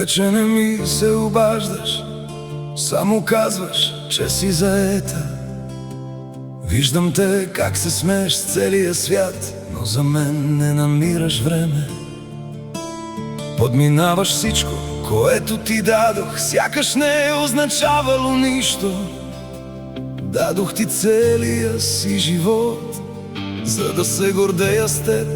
Вече не ми се обаждаш, само казваш, че си заета. Виждам те как се смееш с целия свят, но за мен не намираш време. Подминаваш всичко, което ти дадох, сякаш не е означавало нищо. Дадох ти целия си живот, за да се гордея с теб,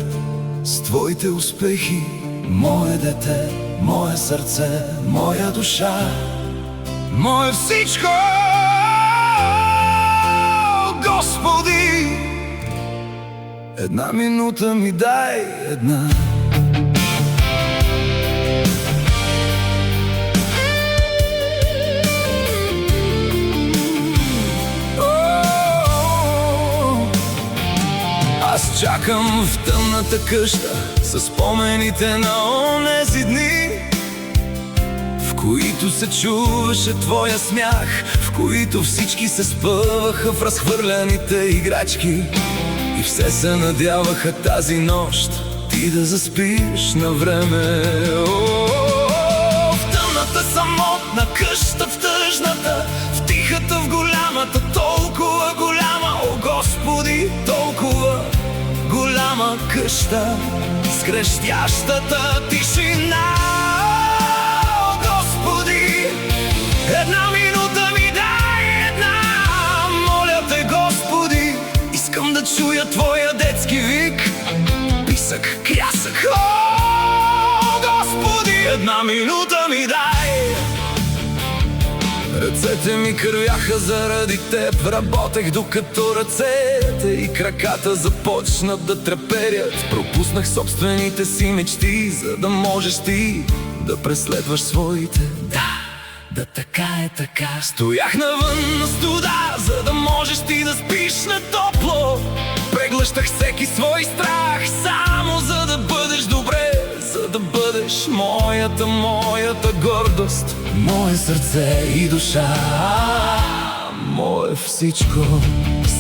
с твоите успехи. Мое дете, мое сърце, моя душа, мое всичко, Господи. Една минута ми дай, една. Аз чакам в тъмната къща със спомените на онези дни, в които се чуваше твоя смях, в които всички се спъваха в разхвърляните играчки и все се надяваха тази нощ ти да заспиш на време. В тъмната самотна къща, в тъжната, в тихата, в голямата, толкова голяма, о Господи, толкова голяма къща, с крещящата тишина. О Господи, една минута ми дай, една. Моля те, Господи, искам да чуя твоя детски вик, писък, крясък. О Господи, една минута ми дай. Ръцете ми кървяха заради теб, работех докато ръцете и краката започнат да треперят. Пропуснах собствените си мечти, за да можеш ти да преследваш своите. Да, така е така. Стоях навън на студа, за да можеш ти да спиш на топло. Преглъщах всеки свой страх, само за да бъдеш добре, за да бъдеш моята гордост, мое сърце и душа, мое всичко.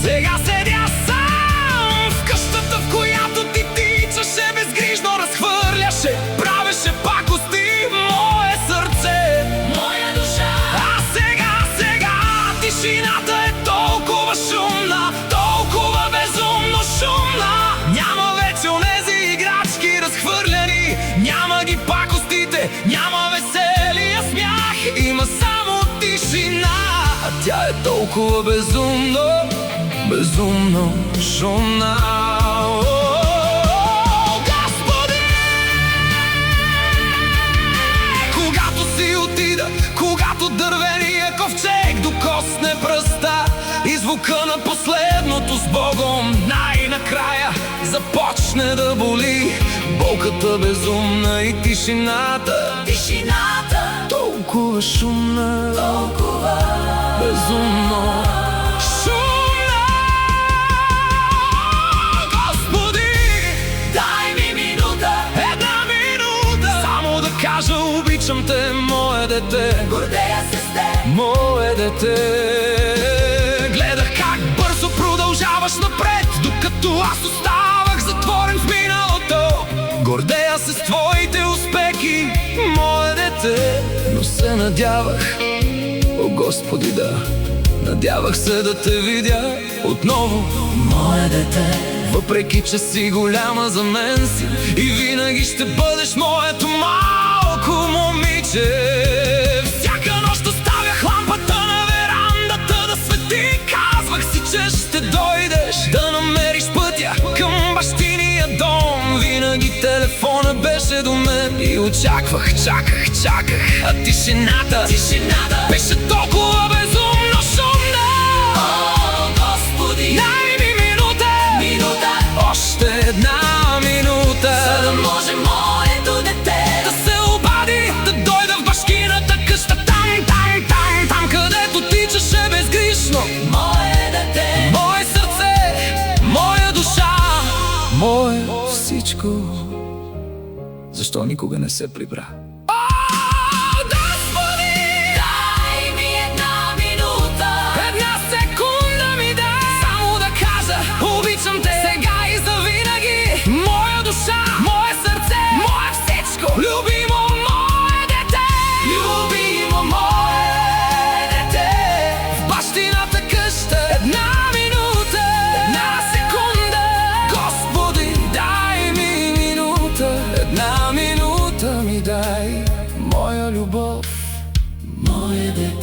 Сега седя сам в къщата, в която ти тичаше безгрижно, разхвърляше, правеше пакости, мое сърце, моя душа. А сега тишината е толкова шумна, толкова безумно шумна. Няма вече онези играчки разхвърляни, няма ги пакостите, няма веселия смях, има само тишина. А тя е толкова безумно шумна. Господи! Когато си отида, когато дървения ковчег докосне пръста и звука на последното с Богом най-накрая започне да боли, болката безумна и тишината толкова шумна, толкова безумно шумна. Господи, дай ми минута, една минута, само да кажа обичам те, мое дете, гордея се с теб, мое дете. Гледах как бързо продължаваш напред, докато аз оставах затворен в миналото. Гордея се с твоите успехи, мое дете. Но се надявах, о Господи, да, надявах се да те видя отново, мое дете. Въпреки че си голяма, за мен си и винаги ще бъдеш моето малко момиче. Всяка нощ оставях лампата на верандата да свети, казвах си, че ще дойдеш да намериш пътя към бащиния дом. Винаги телефона беше до мен и очаквах, чаках, а тишината беше толкова безумно шумна. О, Господи, дай ми минута, още една минута, за да може моето дете да се обади, да дойда в бащината къща, там, където тичаше безгрижно мое дете, мое сърце, моя душа, мое всичко. Защо никога не се прибра? Любимо мое дете, любов, моє дете.